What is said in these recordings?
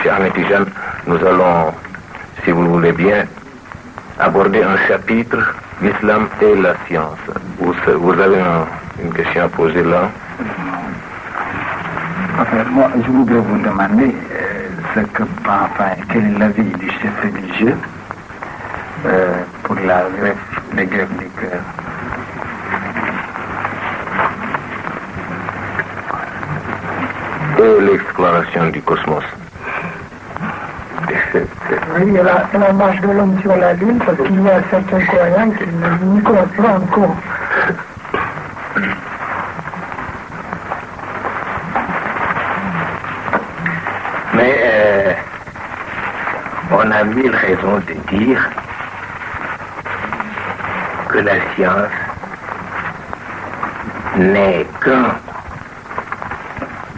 Cheikh Ahmed Tidiane, nous allons, si vous le voulez bien, aborder un chapitre, l'islam et la science. Vous avez une question à poser là? Enfin, moi, je voudrais vous demander quel est l'avis du chef religieux pour la greffe du cœur. Et l'exploration du cosmos. Oui, la marche de l'homme sur la Lune, parce qu'il y a certains croyants qui n'y croient pas encore. Mais on a 1000 raisons de dire que la science n'est qu'un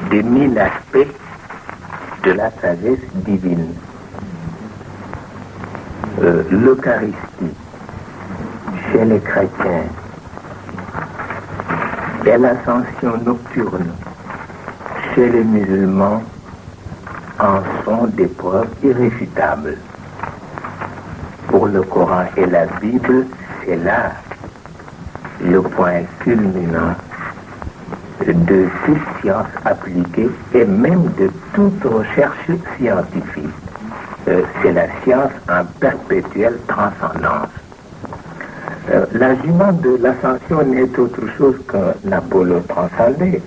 des 1000 aspects de la sagesse divine. L'Eucharistie, chez les chrétiens, et l'ascension nocturne, chez les musulmans, en sont des preuves irréfutables. Pour le Coran et la Bible, c'est là le point culminant de toute science appliquée et même de toute recherche scientifique. C'est la science en perpétuelle transcendance. L'argument de l'ascension n'est autre chose qu'un Apollo transcendé.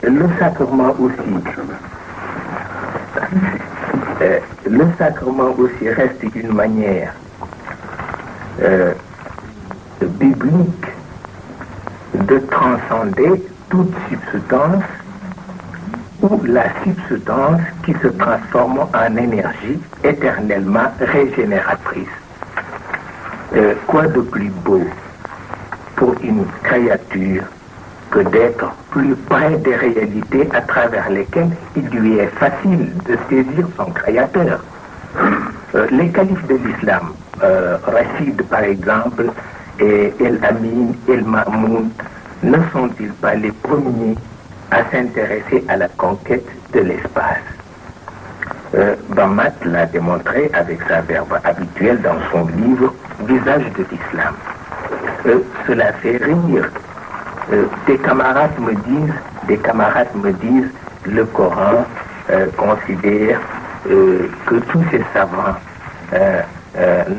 Le sacrement aussi reste une manière biblique de transcender toute substance ou la substance qui se transforme en énergie éternellement régénératrice. Quoi de plus beau pour une créature que d'être plus près des réalités à travers lesquelles il lui est facile de saisir son créateur. Les califes de l'islam, Rachid par exemple, et El-Amin, El-Ma'moun, ne sont-ils pas les premiers à s'intéresser à la conquête de l'espace? Bamat l'a démontré avec sa verbe habituelle dans son livre Visage de l'islam. Cela fait rire. Des camarades me disent, le Coran considère que tous ces savants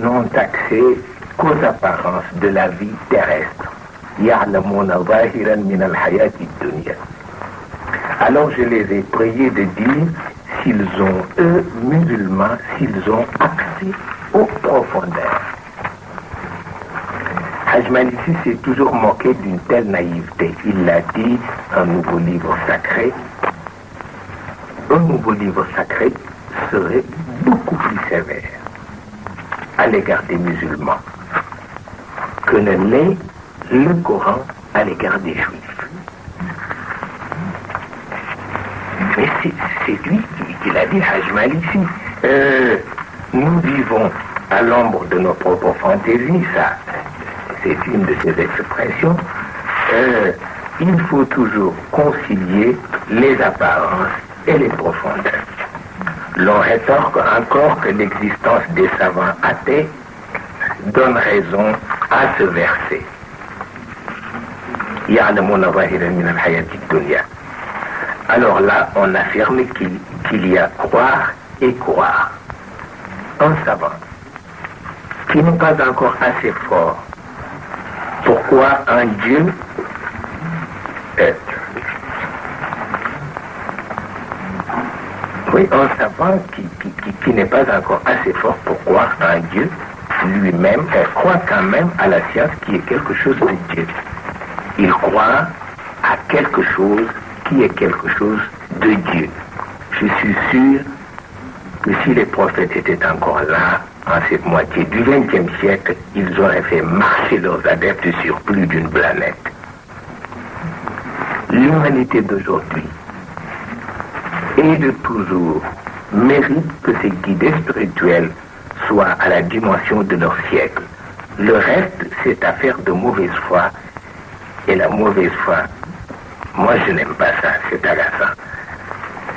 n'ont accès qu'aux apparences de la vie terrestre. Alors je les ai priés de dire s'ils ont, eux, musulmans, s'ils ont accès aux profondeurs. Haj Malici s'est toujours moqué d'une telle naïveté. Il l'a dit, un nouveau livre sacré serait beaucoup plus sévère à l'égard des musulmans que ne l'est le Coran à l'égard des Juifs. Mais c'est lui qui l'a dit, Haj Malici. Nous vivons à l'ombre de nos propres fantaisies, ça. C'est une de ses expressions. Il faut toujours concilier les apparences et les profondeurs. L'on rétorque encore que l'existence des savants athées donne raison à ce verset. Alors là, on affirme qu'il y a croire et croire. Un savant qui n'est pas encore assez fort. Pourquoi un Dieu Oui, un savant qui n'est pas encore assez fort pour croire un Dieu lui-même, croit quand même à la science qui est quelque chose de Dieu. Il croit à quelque chose qui est quelque chose de Dieu. Je suis sûr que si les prophètes étaient encore là, en cette moitié du XXe siècle, ils auraient fait marcher leurs adeptes sur plus d'une planète. L'humanité d'aujourd'hui et de toujours mérite que ces guides spirituels soient à la dimension de leur siècle. Le reste, c'est affaire de mauvaise foi. Et la mauvaise foi moi je n'aime pas ça, c'est agaçant.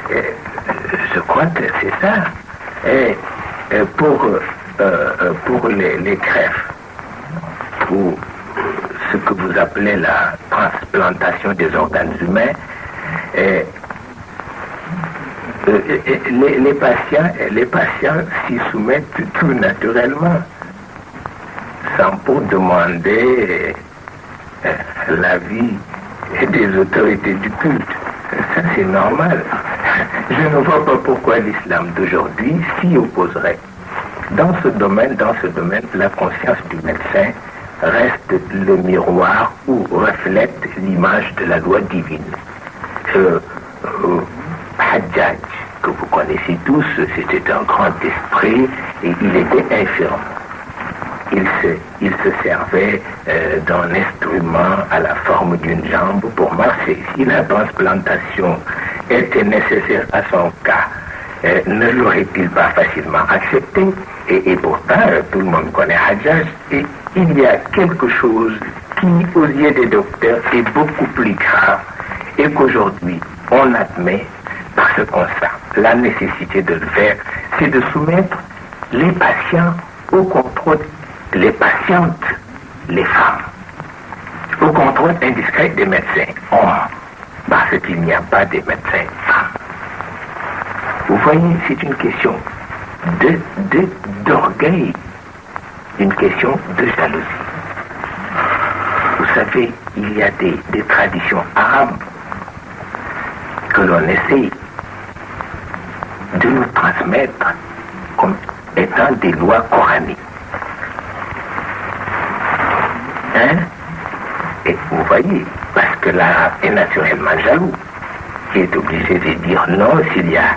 Je crois que c'est ça. Et pour les greffes, ou ce que vous appelez la transplantation des organes humains, les patients s'y soumettent tout naturellement, sans pour demander l'avis des autorités du culte. Ça, c'est normal. Je ne vois pas pourquoi l'islam d'aujourd'hui s'y opposerait. Dans ce domaine, la conscience du médecin reste le miroir ou reflète l'image de la loi divine. Hajjaj, que vous connaissez tous, c'était un grand esprit et il était infirme. Il se servait d'un instrument à la forme d'une jambe pour marcher. Si la transplantation était nécessaire à son cas, ne l'aurait-il pas facilement accepté? Et pourtant, tout le monde connaît Hajjaj. Et il y a quelque chose qui, aux yeux des docteurs, est beaucoup plus grave et qu'aujourd'hui, on admet par ce constat. La nécessité de le faire, c'est de soumettre les patients au contrôle, les patientes, les femmes, au contrôle indiscret des médecins hommes, parce qu'il n'y a pas de médecins femmes. Vous voyez, c'est une question d'orgueil, une question de jalousie. Vous savez, il y a des traditions arabes que l'on essaie de nous transmettre comme étant des lois coraniques. Et vous voyez, parce que l'arabe est naturellement jaloux, qui est obligé de dire non, s'il y a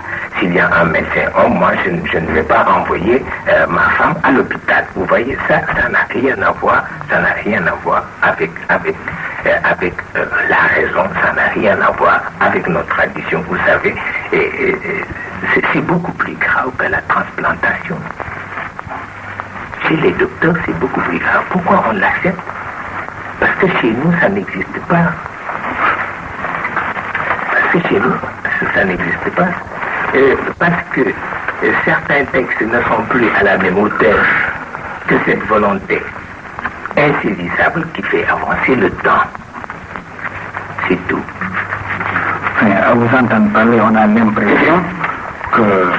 un médecin homme, moi je ne vais pas envoyer ma femme à l'hôpital. Vous voyez, ça n'a rien à voir, avec la raison, ça n'a rien à voir avec nos traditions. Vous savez, c'est beaucoup plus grave que la transplantation. Chez les docteurs, c'est beaucoup plus grave. Pourquoi on l'accepte? Parce que chez nous, ça n'existe pas. Ça n'existe pas. Parce que certains textes ne sont plus à la même hauteur que cette volonté insaisissable qui fait avancer le temps. C'est tout. À vous entendre parler, on a l'impression que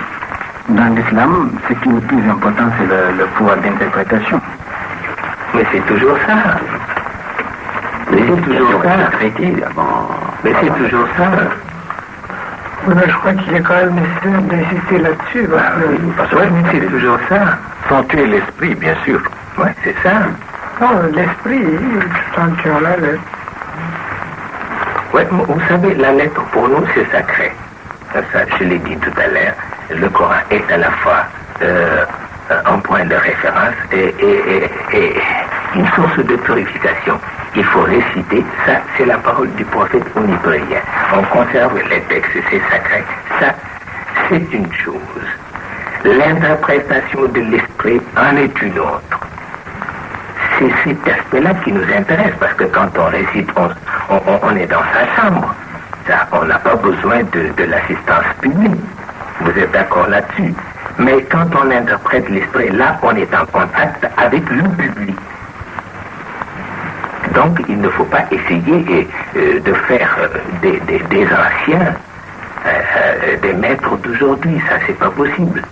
dans l'islam, ce qui est le plus important, c'est le pouvoir d'interprétation. Mais c'est toujours ça. Mais c'est toujours ça. Mais c'est toujours ça. Oui, mais je crois qu'il est quand même nécessaire d'insister là-dessus. Oui, mais c'est toujours ça. Sans tuer l'esprit, bien sûr. Oui, c'est ça. Non, l'esprit, tant que la lettre. Oui, vous savez, la lettre pour nous, c'est sacré. Ça, je l'ai dit tout à l'heure. Le Coran est à la fois un point de référence et une source de purification. Il faut réciter, ça c'est la parole du prophète, on n'y peut rien. On conserve les textes, c'est sacré. Ça, c'est une chose. L'interprétation de l'esprit en est une autre. C'est cet aspect-là qui nous intéresse, parce que quand on récite, on est dans sa chambre. Ça, on n'a pas besoin de l'assistance publique. Vous êtes d'accord là-dessus. Mais quand on interprète l'esprit, là, on est en contact avec le public. Donc, il ne faut pas essayer de faire des anciens des maîtres d'aujourd'hui. Ça, c'est pas possible.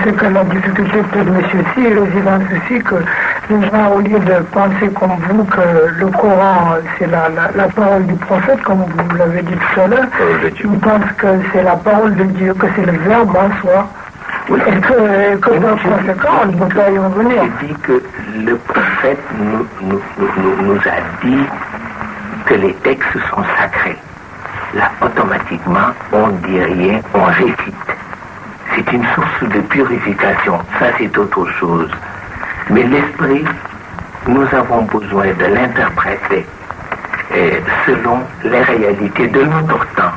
C'est que la difficulté peut-être, monsieur, si réside en ceci, que les gens, au lieu de penser comme vous que le Coran, c'est la parole du prophète, comme vous l'avez dit tout à l'heure, ils pensent que c'est la parole de Dieu, que c'est le verbe en soi. Oui, et que par conséquent, on ne peut pas y revenir. Je dis que le prophète nous a dit que les textes sont sacrés. Là, automatiquement, on ne dit rien, on récite. C'est une source de purification. Ça, c'est autre chose. Mais l'esprit, nous avons besoin de l'interpréter selon les réalités de notre temps.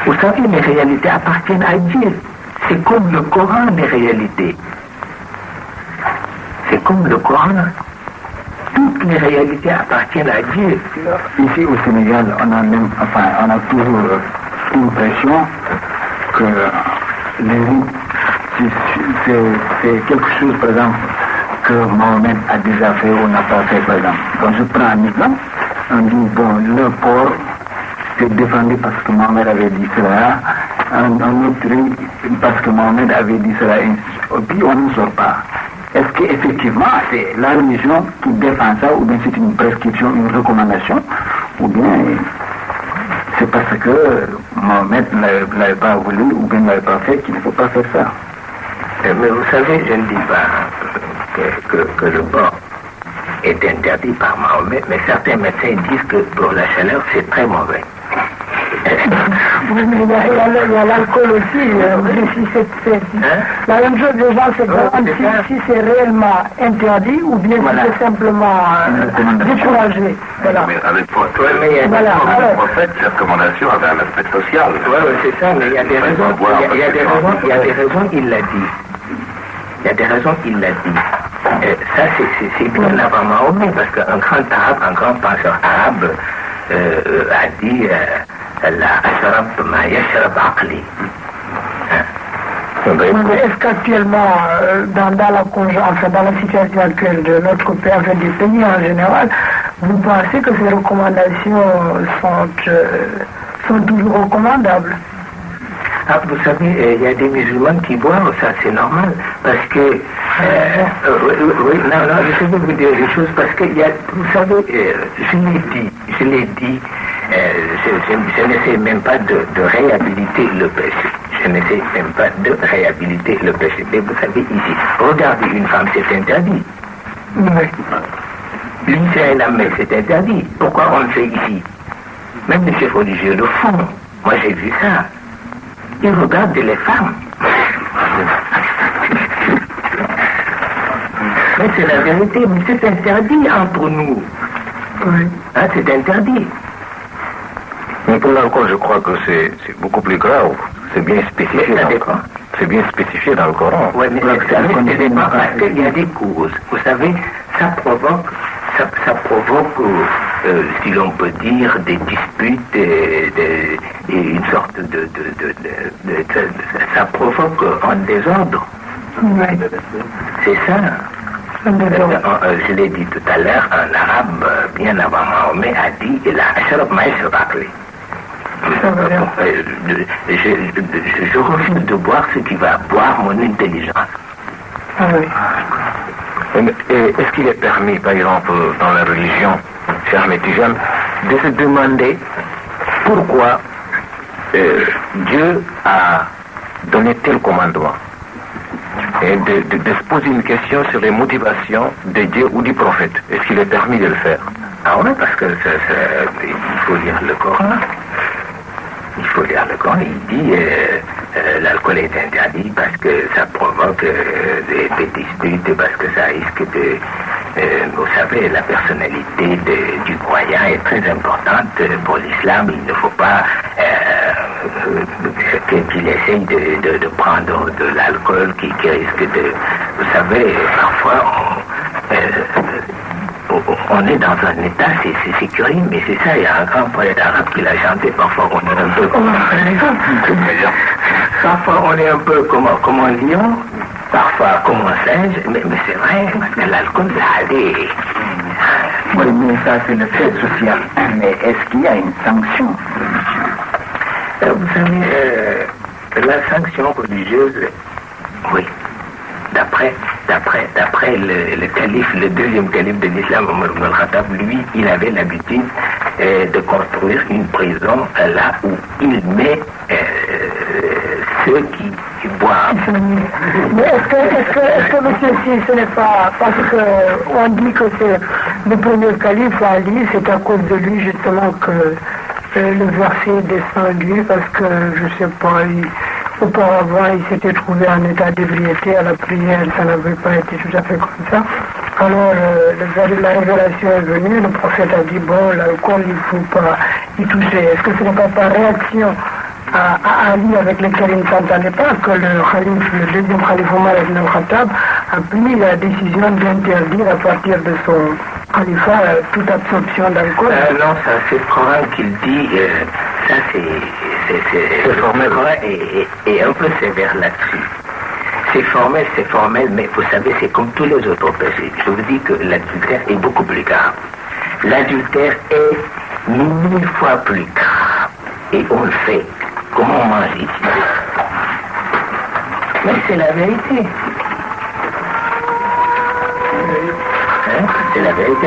Vous savez, les réalités appartiennent à Dieu. C'est comme le Coran, les réalités. C'est comme le Coran. toutes les réalités appartiennent à Dieu. Ici au Sénégal, on a toujours l'impression que c'est quelque chose, par exemple, que Mohamed a déjà fait ou n'a pas fait, par exemple. Quand je prends un exemple, on dit, bon, le porc, c'est défendu parce que Mohamed avait dit cela, un autre truc, parce que Mohamed avait dit cela, et puis on ne sort pas. Est-ce qu'effectivement c'est la religion qui défend ça, ou bien c'est une prescription, une recommandation, ou bien c'est parce que Mohamed ne l'avait pas voulu, ou bien ne l'avait pas fait, qu'il ne faut pas faire ça? Mais vous savez, je ne dis pas que le porc est interdit par Mahomet, mais certains médecins disent que pour la chaleur, c'est très mauvais. Oui, mais il y a l'alcool aussi. La même chose, les gens se demandent si c'est réellement interdit ou bien si c'est simplement découragé. Voilà. Mais avec le prophète, ces recommandations avaient un aspect social. Oui, c'est ça, mais il y a des raisons, il l'a dit. Il y a des raisons, il l'a dit. Ça, c'est bien avant Mahomet, parce qu'un grand arabe, un grand penseur arabe a dit la ashrab ma yashrab aqli. Mais est-ce qu'actuellement, dans la situation actuelle de notre pays, enfin du pays en général, vous pensez que ces recommandations sont toujours recommandables? Ah, vous savez, il y a des musulmans qui boivent, ça c'est normal, parce que, je vais vous dire une chose, parce que, vous savez, je l'ai dit, je n'essaie même pas de réhabiliter le péché. Je n'essaie même pas de réhabiliter le péché. Mais vous savez, ici, regarder une femme, c'est interdit. Oui. Lincer un homme, c'est interdit. Pourquoi on le fait ici? Même les chefs religieux le font. Moi, j'ai vu ça. Ils regardent les femmes. Mais c'est la vérité, mais c'est interdit entre nous. Oui. Hein, c'est interdit. Mais pour l'alcool, je crois que c'est beaucoup plus grave. C'est bien spécifié. C'est bien spécifié dans le Coran. Oui, mais ça dépend parce qu'il y a des causes. Vous savez, ça provoque, si l'on peut dire, des disputes et une sorte ça provoque un désordre. Oui. C'est ça. Je l'ai dit tout à l'heure, un arabe, bien avant Mahomet, a dit « La ashrab ma yashrab aqli ». Je refuse de boire ce qui va boire mon intelligence. Ah oui. Est-ce qu'il est permis, par exemple, dans la religion, cher Ahmed Tijane, de se demander pourquoi Dieu a donné tel commandement et de se poser une question sur les motivations de Dieu ou du prophète? Est-ce qu'il est permis de le faire? Ah oui, parce que il faut lire le Coran. Il faut lire le Coran. Il dit l'alcool est interdit parce que ça provoque des disputes, parce que ça risque de... vous savez, la personnalité du croyant est très importante pour l'islam. Il ne faut pas qu'il essaye de prendre de l'alcool qui risque de... Vous savez, parfois on est dans un état, c'est curieux, mais c'est ça, il y a un grand poète arabe qui l'a chanté, parfois on est un peu comme parfois on est un peu comme un lion, parfois comme un singe, mais c'est vrai, parce que l'alcool, ça a des... Oui, mais ça c'est le fait social. Mais est-ce qu'il y a une sanction? Vous savez, la sanction religieuse, oui. D'après le calife, le deuxième calife de l'islam, Omar ibn al-Khattab, lui, il avait l'habitude de construire une prison là où il met ceux qui boivent. Mais est-ce que monsieur, si ce n'est pas parce qu'on dit que c'est le premier calife, Ali, c'est à cause de lui justement que le verset est descendu, parce que, je sais pas, auparavant, il s'était trouvé en état d'ébriété à la prière, ça n'avait pas été tout à fait comme ça. Alors, la révélation est venue, le prophète a dit, bon, l'alcool, il ne faut pas y toucher. Est-ce que ce n'est pas par réaction à Ali avec lequel il ne s'entendait pas que le deuxième calife Omar ibn al-Khattab a pris la décision d'interdire à partir de son Khalifa, toute absorption d'alcool. Non, ça c'est le Coran qui le dit. Ça c'est formel et un peu sévère là-dessus. C'est formel, mais vous savez, c'est comme tous les autres péchés. Je vous dis que l'adultère est beaucoup plus grave. L'adultère est 1000 fois plus grave. Et on le sait. Comment on mange ici? Mais c'est la vérité. Hein? C'est la vérité.